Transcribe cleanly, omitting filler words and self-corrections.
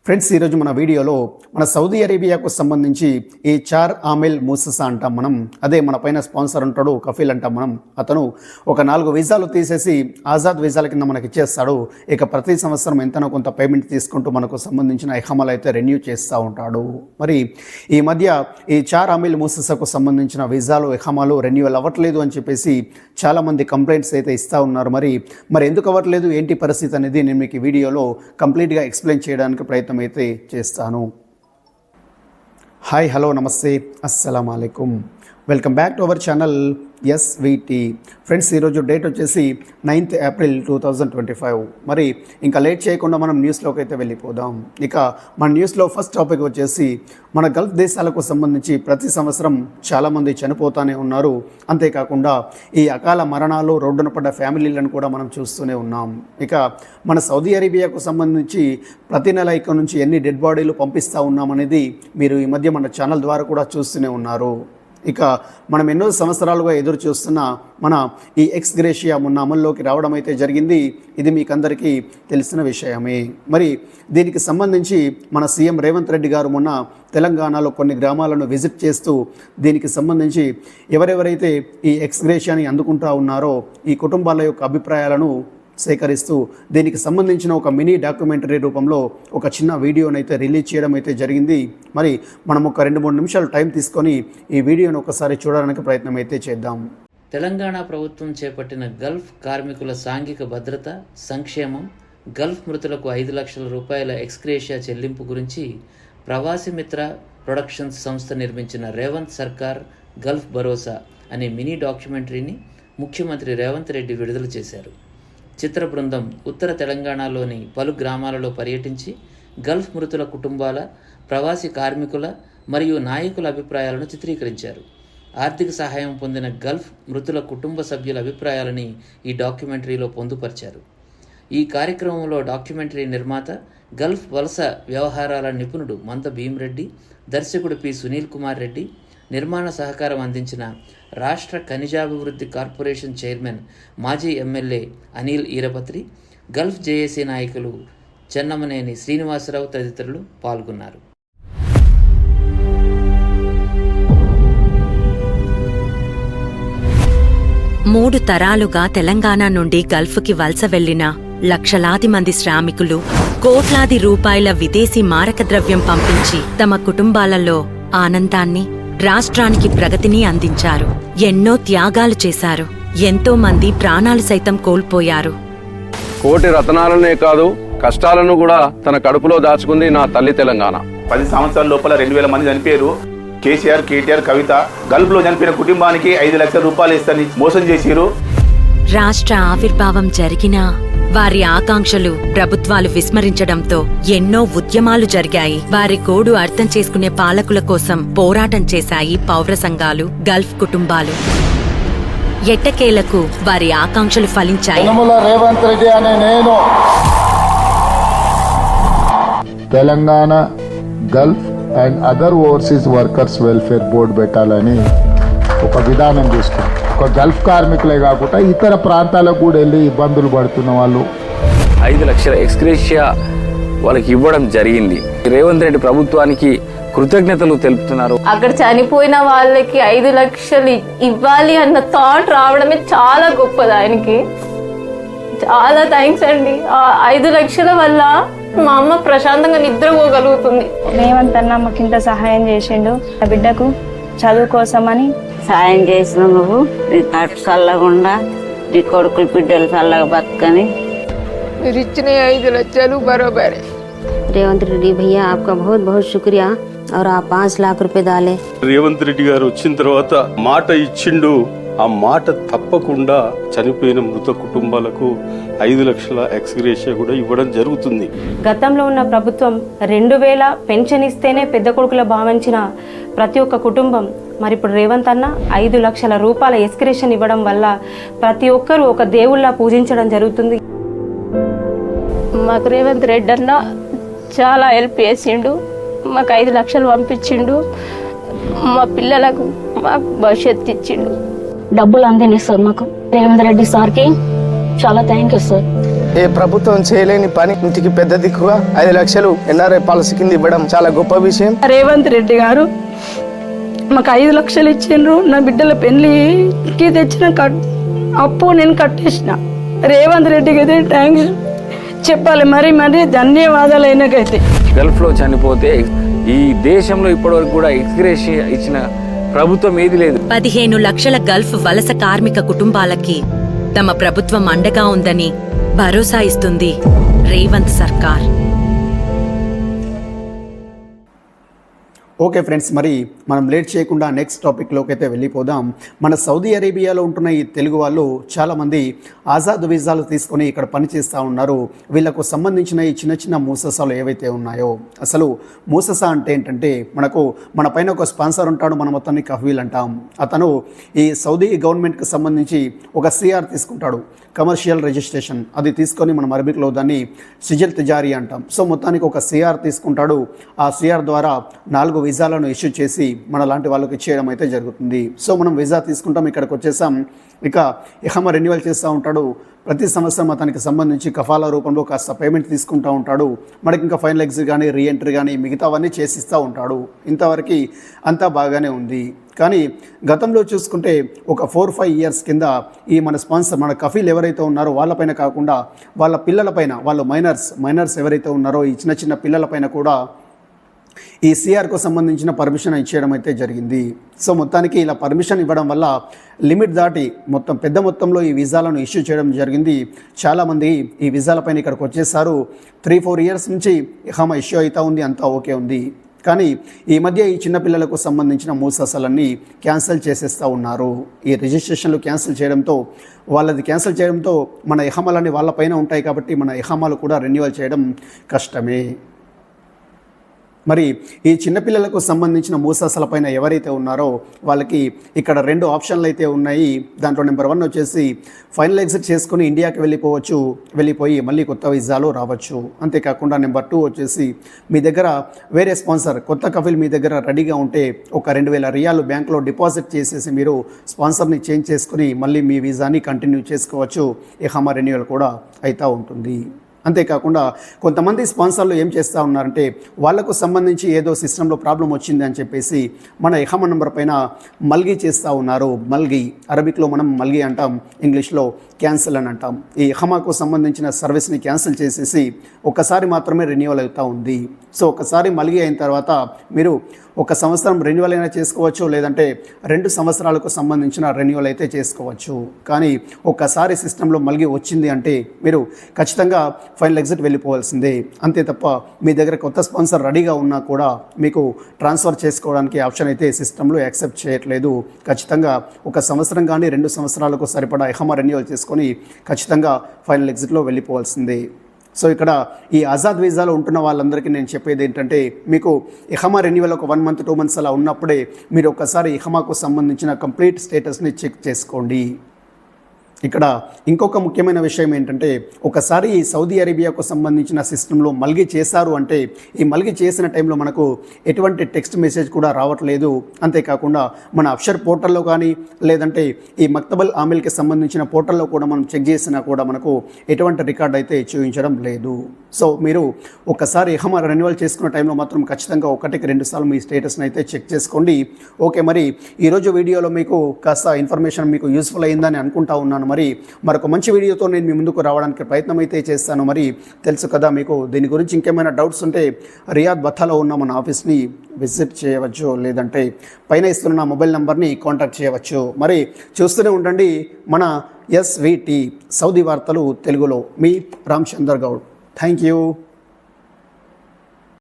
Friends, ఈరోజు మన వీడియోలో మన సౌదీ అరేబియాకు సంబంధించి ఈ చార్ ఆమెల్ మూససా అంటాం మనం. అదే మన పైన స్పాన్సర్ ఉంటాడు, కఫీల్ అంటాం మనం. అతను ఒక 4 వీసాలు తీసేసి ఆజాద్ వీసాల కింద మనకి ఇచ్చేస్తాడు. ఇక ప్రతి సంవత్సరం ఎంతనో కొంత పేమెంట్ తీసుకుంటూ మనకు సంబంధించిన ఇఖామాలు అయితే రెన్యూ చేస్తూ ఉంటాడు. మరి ఈ మధ్య ఈ చార్ ఆమెల్ మూససాకు సంబంధించిన వీసాలు ఇఖామాలు రెన్యూవల్ అవ్వట్లేదు అని చెప్పేసి చాలామంది కంప్లైంట్స్ అయితే ఇస్తూ ఉన్నారు. మరి ఎందుకు అవ్వట్లేదు, ఏంటి పరిస్థితి అనేది నేను మీకు ఈ వీడియోలో కంప్లీట్గా ఎక్స్ప్లెయిన్ చేయడానికి ప్రయత్నం అయితే చేస్తాను. హాయ్, హలో, నమస్తే, అస్సలాము అలైకుం. Welcome back to our channel SVT. Friends, ఈరోజు డేట్ వచ్చేసి 9th ఏప్రిల్ 2025. మరి ఇంకా లేట్ చేయకుండా మనం న్యూస్లోకి అయితే వెళ్ళిపోదాం. ఇక మన న్యూస్లో ఫస్ట్ టాపిక్ వచ్చేసి మన గల్ఫ్ దేశాలకు సంబంధించి ప్రతి సంవత్సరం చాలామంది చనిపోతూనే ఉన్నారు. అంతేకాకుండా ఈ అకాల మరణాలు, రోడ్డున పడ్డ ఫ్యామిలీలను కూడా మనం చూస్తూనే ఉన్నాం. ఇక మన సౌదీ అరేబియాకు సంబంధించి ప్రతి నెల ఇక్కడ నుంచి ఎన్ని డెడ్ బాడీలు పంపిస్తూ ఉన్నామనేది మీరు ఈ మధ్య మన ఛానల్ ద్వారా కూడా చూస్తూనే ఉన్నారు. ఇక మనం ఎన్నో సంవత్సరాలుగా ఎదురు చూస్తున్న మన ఈ ఎక్స్ గ్రేషియా మొన్న అమల్లోకి రావడం అయితే జరిగింది. ఇది మీకు అందరికీ తెలిసిన విషయమే. మరి దీనికి సంబంధించి మన సీఎం రేవంత్ రెడ్డి గారు మొన్న తెలంగాణలో కొన్ని గ్రామాలను విజిట్ చేస్తూ దీనికి సంబంధించి ఎవరెవరైతే ఈ ఎక్స్ గ్రేషియాని అందుకుంటూ ఉన్నారో ఈ కుటుంబాల యొక్క అభిప్రాయాలను సేకరిస్తూ దీనికి సంబంధించిన ఒక మినీ డాక్యుమెంటరీ రూపంలో ఒక చిన్న వీడియోనైతే రిలీజ్ చేయడం అయితే జరిగింది. మరి మనం ఒక 2-3 నిమిషాలు టైం తీసుకొని ఈ వీడియోను ఒకసారి చూడడానికి ప్రయత్నం అయితే చేద్దాం. తెలంగాణ ప్రభుత్వం చేపట్టిన గల్ఫ్ కార్మికుల సాంఘిక భద్రత, సంక్షేమం, గల్ఫ్ మృతులకు 5 లక్షల రూపాయల ఎక్స్గ్రేషియా చెల్లింపు గురించి ప్రవాసి మిత్ర ప్రొడక్షన్స్ సంస్థ నిర్మించిన రేవంత్ సర్కార్ గల్ఫ్ భరోసా అనే మినీ డాక్యుమెంటరీని ముఖ్యమంత్రి రేవంత్ రెడ్డి విడుదల చేశారు. చిత్ర బృందం ఉత్తర తెలంగాణలోని పలు గ్రామాలలో పర్యటించి గల్ఫ్ మృతుల కుటుంబాల, ప్రవాసి కార్మికుల మరియు నాయకుల అభిప్రాయాలను చిత్రీకరించారు. ఆర్థిక సహాయం పొందిన గల్ఫ్ మృతుల కుటుంబ సభ్యుల అభిప్రాయాలని ఈ డాక్యుమెంటరీలో పొందుపరిచారు. ఈ కార్యక్రమంలో డాక్యుమెంటరీ నిర్మాత, గల్ఫ్ వలస వ్యవహారాల నిపుణుడు మంద భీమ్రెడ్డి, దర్శకుడు పి. సునీల్ కుమార్ రెడ్డి, నిర్మాణ సహకారం అందించిన రాష్ట్ర ఖనిజాభివృద్ధి కార్పొరేషన్ చైర్మన్, మాజీ ఎమ్మెల్యే అనిల్ ఈరపత్రి, గల్ఫ్ జేఏసీ నాయకులు చెన్నమనేని శ్రీనివాసరావు తదితరులు పాల్గొన్నారు. మూడు తరాలుగా తెలంగాణ నుండి గల్ఫ్కి వలస వెళ్లిన లక్షలాది మంది శ్రామికులు కోట్లాది రూపాయల విదేశీ మారక ద్రవ్యం పంపించి తమ కుటుంబాలలో ఆనందాన్ని, రాష్ట్రానికి ప్రగతిని అందించారు. ఎన్నో త్యాగాలు చేశారు. ఎంతో మంది ప్రాణాలు సైతం కోల్పోయారు. కోటి రతనాలనే కాదు, కష్టాలను కూడా తన కడుపులో దాచుకుంది నా తల్లి తెలంగాణ. 10 సంవత్సరాల లోపల 2000 మంది చనిపోయారు. కేసీఆర్, కేటీఆర్, కవిత గల్ఫ్ లో చనిపోయిన కుటుంబానికి 5 లక్షల రూపాయలు ఇస్తారని మోసం చేసిరు. రాష్ట్ర ఆవిర్భావం జరిగినా వారి ఆకాంక్షలు ప్రభుత్వాలు విస్మరించడంతో ఎన్నో ఉద్యమాలు జరిగాయి. వారి గోడు అర్థం చేసుకునే పాలకుల కోసం పోరాటం చేశాయి పౌర సంఘాలు, గల్ఫ్ కుటుంబాలు. ఎట్టకేలకు వారి ఆకాంక్షలు ఫలించాయి. రేవంత్ రెడ్డి అనే నేను Telangana Gulf and other overseas workers welfare board పెట్టాలని ఒక విధానం తీసుకున్నాం. ఒక గల్ఫ్ కార్మికులే కాకుండా ఇతర ప్రాంతాలకు కూడా వెళ్ళి ఇబ్బందులు పడుతున్న వాళ్ళు 5 లక్షల ఎక్స్గ్రేషియా వాళ్ళకి ఇవ్వడం జరిగింది. రేవంత్ రెడ్డి ప్రభుత్వానికి కృతజ్ఞతలు తెలుపుతున్నారు. అక్కడ చనిపోయిన వాళ్ళకి 5 లక్షలు ఇవ్వాలి అన్న థాట్ రావడమే చాలా గొప్పది. ఆయనకి చాలా థ్యాంక్స్ అండి. 5 లక్షల వల్ల మా అమ్మ ప్రశాంతంగా నిద్రపోగలుగుతుంది. రేవంత్ అన్న మాకు ఇంత సహాయం చేసిండు. ఆ బిడ్డకు చదువు కోసమని సాయం చేసిన నువ్వు, నీ కట్టు చల్లకుండా, నీ కొడుకులు బిడ్డలు చల్లగా బతుకని. మీరు ఇచ్చిన 5 లక్షలు బరోబరే. రేవంత్ రెడ్డి భయ్యా, आपका बहुत बहुत शुक्रिया और आप 5 लाख रुपए डाले. రేవంత్ రెడ్డి గారు వచ్చిన తర్వాత మాట ఇచ్చిండు. ఆ మాట తప్పకుండా చనిపోయిన మృత కుటుంబాలకు 5 లక్షల ఎక్స్గ్రేషియా కూడా ఇవ్వడం జరుగుతుంది. గతంలో ఉన్న ప్రభుత్వం 2000 పెన్షన్ ఇస్తేనే పెద్ద కొడుకుల భావించిన ప్రతి ఒక్క కుటుంబం మరి ఇప్పుడు రేవంత్ అన్న 5 లక్షల రూపాయల ఎక్స్గ్రేషన్ ఇవ్వడం వల్ల ప్రతి ఒక్కరూ ఒక దేవుళ్ళ పూజించడం జరుగుతుంది. మాకు రేవంత్ రెడ్డి అన్న చాలా హెల్ప్ చేసిండు. మాకు 5 లక్షలు పంపించిండు. మా పిల్లలకు మాకు భవిష్యత్తు ఇచ్చిండు. డబ్బులు అందిని సార్ మాకు రేవంత్ రెడ్డి సార్కి చాలా థ్యాంక్ యూ సార్. ఏ ప్రభుత్వం చేయలేని పని ఇంటికి పెద్ద దిక్కుగా 5 లక్షలు ఎన్ఆర్ఐ పాలసీ కింద ఇవ్వడం చాలా గొప్ప విషయం. రేవంత్ రెడ్డి గారు మాకు 5 లక్షలు ఇచ్చిండ్రు. నా బిడ్డల పెళ్లికి తెచ్చిన అప్పు నేను కట్టేసిన. రేవంత్ రెడ్డికి అయితే థ్యాంక్స్ చెప్పాలి. మరి ధన్యవాదాలు. అయినాకైతే గల్ఫ్లో చనిపోతే ఈ దేశంలో ఇప్పటివరకు కూడా ఎక్స్గ్రేషియా ఇచ్చిన ప్రభుత్వం ఏది లేదు. 15 లక్షల గల్ఫ్ వలస కార్మిక కుటుంబాలకి తమ ప్రభుత్వం అండగా ఉందని భరోసా ఇస్తుంది రేవంత్ సర్కార్. ఓకే ఫ్రెండ్స్, మరి మనం లేట్ చేయకుండా నెక్స్ట్ టాపిక్లోకి అయితే వెళ్ళిపోదాం. మన సౌదీ అరేబియాలో ఉంటున్న ఈ తెలుగు వాళ్ళు చాలామంది ఆజాద్ వీసాలు తీసుకొని ఇక్కడ పనిచేస్తూ ఉన్నారు. వీళ్ళకు సంబంధించిన ఈ చిన్న చిన్న మూససాలు ఏవైతే ఉన్నాయో, అసలు మూససా అంటే ఏంటంటే మన పైన ఒక స్పాన్సర్ ఉంటాడు, మనం మొత్తాన్ని కఫీల్ అంటాం. అతను ఈ సౌదీ గవర్నమెంట్కి సంబంధించి ఒక సిఆర్ తీసుకుంటాడు, కమర్షియల్ రిజిస్ట్రేషన్. అది తీసుకొని మనం అరబిక్లో దాన్ని సిజిల్ తిజారీ అంటాం. సో మొత్తానికి ఒక సిఆర్ తీసుకుంటాడు. ఆ సిఆర్ ద్వారా 4 వీసాలను ఇష్యూ చేసి మన లాంటి వాళ్ళకి ఇచ్చేయడం అయితే జరుగుతుంది. సో మనం వీసా తీసుకుంటాం, ఇక్కడికి వచ్చేసాం. ఇక ఇహమ రెన్యువల్ చేస్తూ ఉంటాడు. ప్రతి సంవత్సరం అతనికి సంబంధించి కఫాలా రూపంలో కాస్త పేమెంట్ తీసుకుంటూ ఉంటాడు. మనకి ఇంకా ఫైనల్ ఎగ్జిట్ కానీ రీఎంట్రీ కానీ మిగతావన్నీ చేసిస్తూ ఉంటాడు. ఇంతవరకు అంతా బాగానే ఉంది. కానీ గతంలో చూసుకుంటే ఒక 4-5 ఇయర్స్ కింద ఈ మన స్పాన్సర్, మన కఫీల్ ఎవరైతే ఉన్నారో వాళ్ళపైన కాకుండా వాళ్ళ పిల్లలపైన, వాళ్ళు మైనర్స్ ఎవరైతే ఉన్నారో ఈ చిన్న చిన్న పిల్లలపైన కూడా ఈ సిఆర్కు సంబంధించిన పర్మిషన్ ఇచ్చేయడం అయితే జరిగింది. సో మొత్తానికి ఇలా పర్మిషన్ ఇవ్వడం వల్ల లిమిట్ దాటి పెద్ద మొత్తంలో ఈ వీసాలను ఇష్యూ చేయడం జరిగింది. చాలామంది ఈ వీసాలపైన ఇక్కడికి వచ్చేసారు. 3-4 ఇయర్స్ నుంచి ఇహమా ఇష్యూ అవుతూ ఉంది, అంతా ఓకే ఉంది. కానీ ఈ మధ్య ఈ చిన్నపిల్లలకు సంబంధించిన మూససాలన్నీ క్యాన్సిల్ చేసేస్తూ ఉన్నారు. ఈ రిజిస్ట్రేషన్లు క్యాన్సిల్ చేయడంతో మన ఇహమాలన్నీ వాళ్ళపైన ఉంటాయి కాబట్టి మన ఇహమాలు కూడా రెన్యువల్ చేయడం కష్టమే. మరి ఈ చిన్నపిల్లలకు సంబంధించిన మూససాలపైన ఎవరైతే ఉన్నారో వాళ్ళకి ఇక్కడ 2 ఆప్షన్లు అయితే ఉన్నాయి. దాంట్లో నెంబర్ 1 వచ్చేసి ఫైనల్ ఎగ్జిట్ చేసుకుని ఇండియాకి వెళ్ళిపోయి మళ్ళీ కొత్త వీసాలో రావచ్చు. అంతేకాకుండా నెంబర్ 2 వచ్చేసి మీ దగ్గర వేరే స్పాన్సర్, కొత్త కఫీల్ మీ దగ్గర రెడీగా ఉంటే ఒక 2000 రియాలు బ్యాంక్లో డిపాజిట్ చేసేసి మీరు స్పాన్సర్ని చేంజ్ చేసుకుని మళ్ళీ మీ వీసాని కంటిన్యూ చేసుకోవచ్చు. ఇహమా రెన్యువల్ కూడా అవుతూ ఉంటుంది. అంతేకాకుండా కొంతమంది స్పాన్సర్లు ఏం చేస్తూ ఉన్నారంటే వాళ్లకు సంబంధించి ఏదో సిస్టంలో ప్రాబ్లం వచ్చింది అని చెప్పేసి మన ఇహమా నెంబర్ పైన మల్గీ చేస్తూ ఉన్నారు. మల్గీ, అరబిక్లో మనం మల్గీ అంటాం, ఇంగ్లీష్లో క్యాన్సిల్ అని అంటాం. ఈ ఇహమాకు సంబంధించిన సర్వీస్ని క్యాన్సిల్ చేసేసి ఒక్కసారి మాత్రమే రెన్యువల్ అవుతూ ఉంది. సో ఒకసారి మల్గీ అయిన తర్వాత మీరు 1 సంవత్సరం రెన్యువల్ అయినా చేసుకోవచ్చు, లేదంటే 2 సంవత్సరాలకు సంబంధించిన రెన్యువల్ అయితే చేసుకోవచ్చు. కానీ ఒక్కసారి సిస్టంలో మల్గీ వచ్చింది అంటే మీరు ఖచ్చితంగా ఫైనల్ ఎగ్జిట్ వెళ్ళిపోవాల్సిందే. అంతే తప్ప మీ దగ్గర కొత్త స్పాన్సర్ రెడీగా ఉన్నా కూడా మీకు ట్రాన్స్ఫర్ చేసుకోవడానికి ఆప్షన్ అయితే సిస్టంలో యాక్సెప్ట్ చేయట్లేదు. ఖచ్చితంగా 1 సంవత్సరం కానీ 2 సంవత్సరాలకు సరిపడా ఇహమా రెన్యువల్ చేసుకొని ఖచ్చితంగా ఫైనల్ ఎగ్జిట్లో వెళ్ళిపోవాల్సిందే. సో ఇక్కడ ఈ ఆజాద్ వీసాలో ఉంటున్న వాళ్ళందరికీ నేను చెప్పేది ఏంటంటే మీకు ఇహమా రెన్యువల్ ఒక 1 మంత్ 2 మంత్స్ అలా ఉన్నప్పుడే మీరు ఒక్కసారి ఇహమాకు సంబంధించిన కంప్లీట్ స్టేటస్ని చెక్ చేసుకోండి. ఇక్కడ ఇంకొక ముఖ్యమైన విషయం ఏంటంటే ఒకసారి ఈ సౌదీ అరేబియాకు సంబంధించిన సిస్టంలో మల్గీ చేశారు అంటే ఈ మల్గీ చేసిన టైంలో మనకు ఎటువంటి టెక్స్ట్ మెసేజ్ కూడా రావట్లేదు. అంతేకాకుండా మన అఫ్షర్ పోర్టల్లో కానీ లేదంటే ఈ మక్తబల్ ఆమిల్కి సంబంధించిన పోర్టల్లో కూడా మనం చెక్ చేసినా కూడా మనకు ఎటువంటి రికార్డ్ అయితే చూపించడం లేదు. సో మీరు ఒకసారి ఇహమా రెన్యువల్ చేసుకున్న టైంలో మాత్రం ఖచ్చితంగా 1-2 సార్లు మీ స్టేటస్ని అయితే చెక్ చేసుకోండి. ఓకే, మరి ఈరోజు వీడియోలో మీకు కాస్త ఇన్ఫర్మేషన్ మీకు యూస్ఫుల్ అయిందని అనుకుంటా ఉన్నాను. మరి మరొక మంచి వీడియోతో నేను మీ ముందుకు రావడానికి ప్రయత్నం అయితే చేస్తాను. మరి తెలుసు కదా, మీకు దీని గురించి ఇంకేమైనా డౌట్స్ ఉంటే రియాద్ బథాలో ఉన్న మన ఆఫీస్ని విజిట్ చేయవచ్చు, లేదంటే పైన ఇస్తున్న మొబైల్ నెంబర్ని కాంటాక్ట్ చేయవచ్చు. మరి చూస్తూనే ఉండండి మన SVT సౌదీ వార్తలు తెలుగులో. మీ రామచందర్ గౌడ్. Thank you.